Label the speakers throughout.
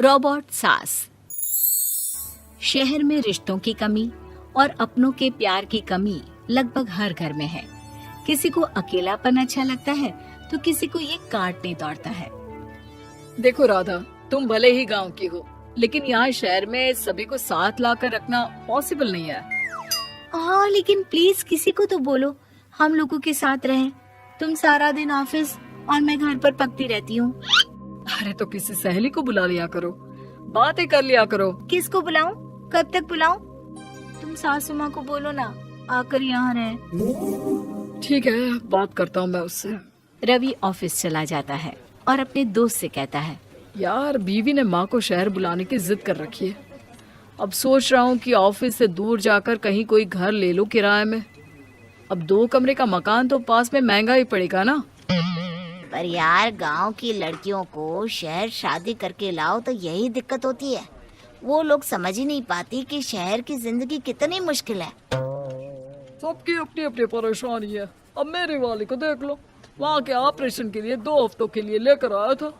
Speaker 1: Robot सास। शहर में रिश्तों की कमी और अपनों के प्यार की कमी लगभग हर घर में है। किसी को अकेलापन अच्छा लगता है तो किसी को ये काटने दौड़ता है।
Speaker 2: देखो राधा, तुम भले ही गांव की हो, लेकिन यहाँ शहर में सभी को साथ लाकर रखना पॉसिबल नहीं है।
Speaker 1: हाँ, लेकिन प्लीज किसी को तो बोलो हम लोगों के साथ रहें। तुम सारा दिन ऑफिस और मैं घर पर पकती रहती हूँ।
Speaker 2: अरे तो किसी सहेली को बुला लिया करो, बातें कर लिया करो।
Speaker 1: किसको बुलाऊं? कब तक बुलाऊं? तुम सासू माँ को बोलो ना आकर यहाँ रहे।
Speaker 2: ठीक है, बात करता हूँ मैं उससे।
Speaker 1: रवि ऑफिस चला जाता है और अपने दोस्त से कहता है,
Speaker 2: यार बीवी ने माँ को शहर बुलाने की जिद कर रखी है। अब सोच रहा हूँ कि ऑफिस से दूर जाकर कहीं कोई घर ले लो किराए में। अब 2 कमरे का मकान तो पास में महंगा ही पड़ेगा ना।
Speaker 3: पर यार गांव की लड़कियों को शहर शादी करके लाओ तो यही दिक्कत होती है। वो लोग समझ ही नहीं पाती कि शहर की जिंदगी कितनी मुश्किल है।
Speaker 2: सबकी अपनी अपनी परेशानी है। अब मेरी वाली को देख लो, वहाँ के ऑपरेशन के लिए 2 हफ्तों के लिए लेकर आया था।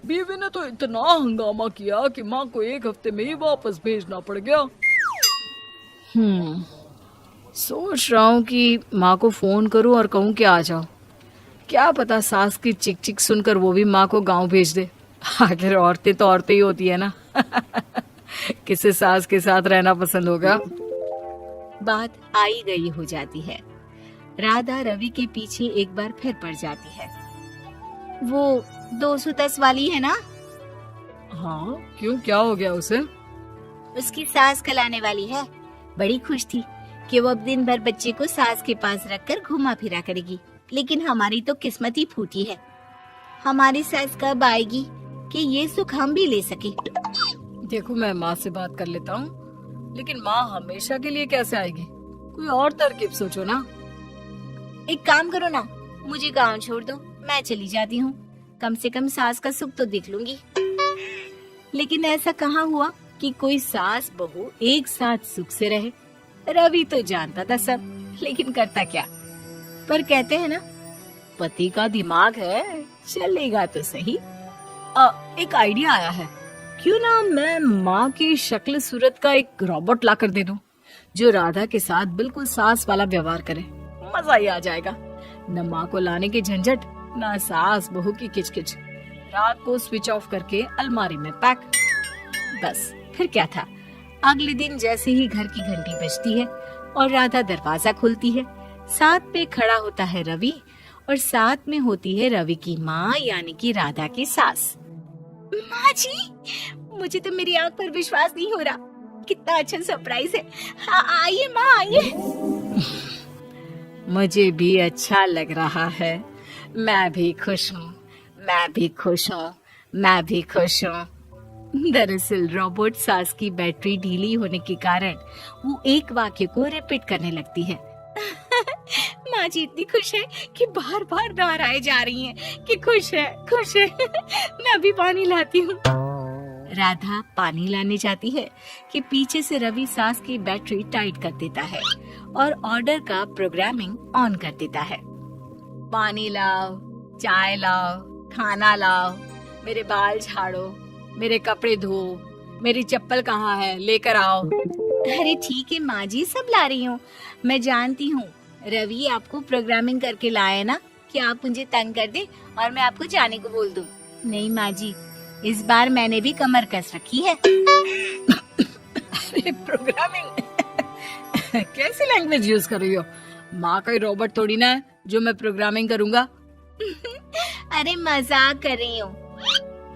Speaker 2: बीवी ने तो इतना हंगामा किया कि माँ को 1 हफ्ते में ही वापस भेजना पड़ गया। सोच रहा हूँ कि माँ को फोन करूँ और कहूँ कि आ जाओ। क्या पता सास की चिक चिक सुनकर वो भी माँ को गांव भेज दे। आखिर औरतें तो औरतें ही होती है ना। किसे सास के साथ रहना पसंद होगा।
Speaker 1: बात आई गई हो जाती है। राधा रवि के पीछे एक बार फिर पड़ जाती है। वो 210 वाली है ना?
Speaker 2: हाँ, क्यों, क्या हो गया उसे?
Speaker 1: उसकी सास कलाने वाली है। बड़ी खुश थी कि वो अब दिन भर बच्चे को सास के पास रखकर घुमा फिरा करेगी। लेकिन हमारी तो किस्मत ही फूटी है। हमारी सास कब आएगी कि ये सुख हम भी ले सके?
Speaker 2: देखो, मैं माँ से बात कर लेता हूँ, लेकिन माँ हमेशा के लिए कैसे आएगी? कोई और तरकीब सोचो ना।
Speaker 1: एक काम करो ना, मुझे गांव छोड़ दो, मैं चली जाती हूँ। कम से कम सास का सुख तो देख लूंगी। लेकिन ऐसा कहाँ हुआ कि कोई सास बहू एक साथ सुख से रहे। रवि तो जानता था सब, लेकिन करता क्या। पर कहते हैं ना, पति का दिमाग है, चलेगा तो सही।
Speaker 2: एक आइडिया आया है। क्यों ना मैं माँ की शक्ल सूरत का एक रोबोट ला कर दे दूं, जो राधा के साथ बिल्कुल सास वाला व्यवहार करे। मजा ही आ जाएगा। न माँ को लाने की झंझट, न सास बहू की किचकिच। रात को स्विच ऑफ करके अलमारी में पैक। बस फिर क्या था। अगले दिन जैसे ही घर की घंटी बजती है और राधा दरवाजा खोलती है, साथ पे खड़ा होता है रवि और साथ में होती है रवि की माँ यानी कि राधा की सास।
Speaker 1: माँ जी, मुझे तो मेरी आंख पर विश्वास नहीं हो रहा। कितना अच्छा सरप्राइज है। हाँ, आइए माँ, आइए।
Speaker 2: मुझे भी अच्छा लग रहा है। मैं भी खुश हूँ, मैं भी खुश हूँ, मैं भी खुश हूँ।
Speaker 1: दरअसल रोबोट सास की बैटरी ढीली होने के कारण वो एक वाक्य को रिपीट करने लगती है। माँ जी इतनी खुश है कि बार बार दोहराए जा रही हैं कि खुश है, खुश है। मैं अभी पानी लाती हूँ। राधा पानी लाने जाती है कि पीछे से रवि सास की बैटरी टाइट कर देता है और ऑर्डर का प्रोग्रामिंग ऑन कर देता है। पानी लाओ, चाय लाओ, खाना लाओ, मेरे बाल झाड़ो, मेरे कपड़े धो, मेरी चप्पल कहाँ है, लेकर आओ। अरे ठीक है माँ जी, सब ला रही हूँ। मैं जानती हूँ रवि आपको प्रोग्रामिंग करके लाया ना कि आप मुझे तंग कर दे और मैं आपको जाने को बोल दूँ। नहीं माँ जी, इस बार मैंने भी कमर कस रखी है।
Speaker 2: प्रोग्रामिंग कैसी लैंग्वेज यूज कर रही हो? माँ का रोबोट थोड़ी ना है जो मैं प्रोग्रामिंग करूँगा।
Speaker 1: अरे मजाक कर रही हूँ।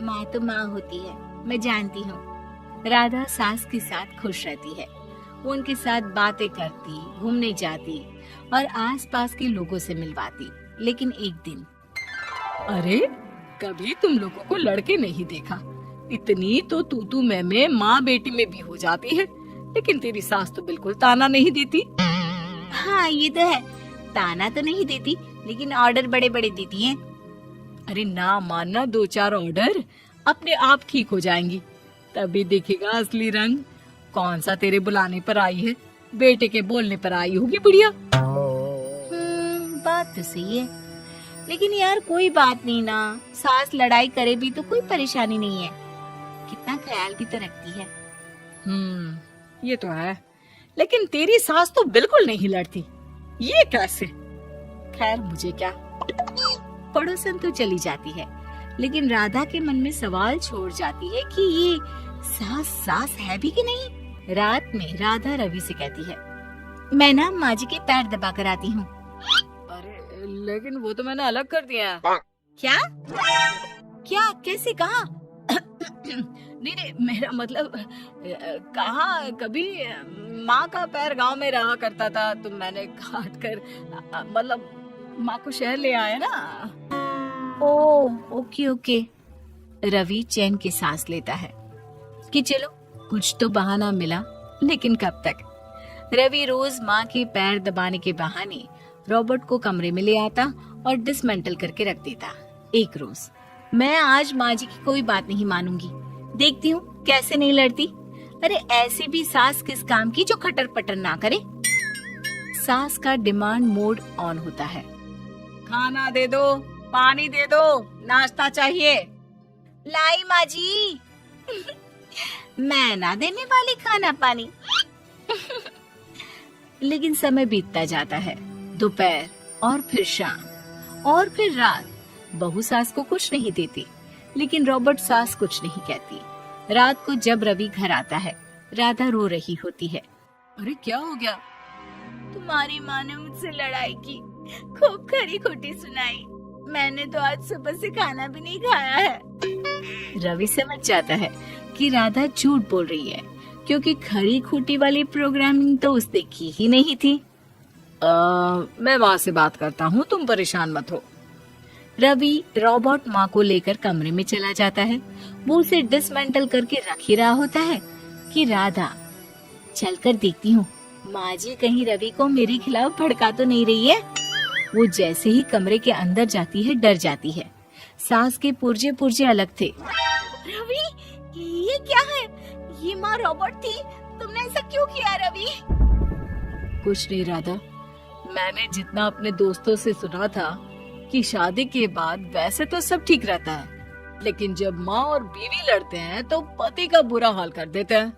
Speaker 1: माँ तो माँ होती है, मैं जानती हूँ। राधा सास के साथ खुश रहती है। वो उनके साथ बातें करती, घूमने जाती और आसपास के लोगों से मिलवाती। लेकिन एक दिन,
Speaker 2: अरे कभी तुम लोगों को लड़के नहीं देखा। इतनी तो तू मैं माँ बेटी में भी हो जाती है, लेकिन तेरी सास तो बिल्कुल ताना नहीं देती।
Speaker 1: हाँ ये तो है, ताना तो नहीं देती लेकिन ऑर्डर बड़े बड़े देती हैं।
Speaker 2: अरे ना मानना, 2-4 ऑर्डर अपने आप ठीक हो जाएंगी। तभी देखेगा असली रंग। कौन सा तेरे बुलाने पर आई है, बेटे के बोलने पर आई होगी बुढ़िया।
Speaker 1: बात तो सही है, लेकिन यार कोई बात नहीं ना, सास लड़ाई करे भी तो कोई परेशानी नहीं है। कितना ख्याल भी तो रखती है।
Speaker 2: ये तो है, लेकिन तेरी सास तो बिल्कुल नहीं लड़ती, ये कैसे? खैर मुझे क्या।
Speaker 1: पड़ोसन तो चली जाती है, लेकिन राधा के मन में सवाल छोड़ जाती है कि ये सास है भी कि नहीं। रात में राधा रवि से कहती है, मैं ना माँ जी के पैर दबा कर आती हूँ।
Speaker 2: अरे लेकिन वो तो मैंने अलग कर दिया है।
Speaker 1: क्या क्या कैसे कहा?
Speaker 2: नहीं, मेरा मतलब कहाँ कभी माँ का पैर गांव में रहा करता था, तो मैंने काट कर मतलब माँ को शहर ले आया ना।
Speaker 1: Okay okay. रवि चैन की सांस लेता है कि चलो कुछ तो बहाना मिला, लेकिन कब तक। रवि रोज माँ के पैर दबाने के बहाने रॉबर्ट को कमरे में ले आता और डिसमेंटल करके रख देता। एक रोज, मैं आज माँ जी की कोई बात नहीं मानूंगी, देखती हूँ कैसे नहीं लड़ती। अरे ऐसी भी सास किस काम की जो खटर पटर ना करे। सास का डिमांड मोड ऑन होता है।
Speaker 2: खाना दे दो, पानी दे दो, नाश्ता चाहिए।
Speaker 1: लाई माँ जी। मैं ना देने वाली खाना पानी। लेकिन समय बीतता जाता है, दोपहर और फिर शाम और फिर रात। बहू सास को कुछ नहीं देती, लेकिन रॉबर्ट सास कुछ नहीं कहती। रात को जब रवि घर आता है, राधा रो रही होती है।
Speaker 2: अरे क्या हो गया?
Speaker 1: तुम्हारी माँ ने मुझसे लड़ाई की, खूब खरी खोटी सुनाई। मैंने तो आज सुबह से खाना भी नहीं खाया है। रवि समझ जाता है कि राधा झूठ बोल रही है, क्योंकि खरी खोटी वाली प्रोग्रामिंग तो उसने की ही नहीं थी।
Speaker 2: मैं माँ से बात करता हूँ, तुम परेशान मत हो।
Speaker 1: रवि रॉबर्ट माँ को लेकर कमरे में चला जाता है। वो उसे डिसमेंटल करके रख ही रहा होता है कि राधा, चलकर देखती हूँ माँ जी कहीं रवि को मेरे खिलाफ भड़का तो नहीं रही है। वो जैसे ही कमरे के अंदर जाती है, डर जाती है। सास के पुर्जे पुर्जे अलग थे। रवि, ये क्या है? ये माँ रॉबर्ट थी, तुमने ऐसा क्यों किया रवि?
Speaker 2: कुछ नहीं राधा, मैंने जितना अपने दोस्तों से सुना था कि शादी के बाद वैसे तो सब ठीक रहता है, लेकिन जब माँ और बीवी लड़ते हैं तो पति का बुरा हाल कर देते हैं।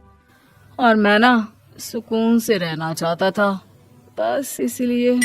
Speaker 2: और मैं ना सुकून से रहना चाहता था, बस इसलिए।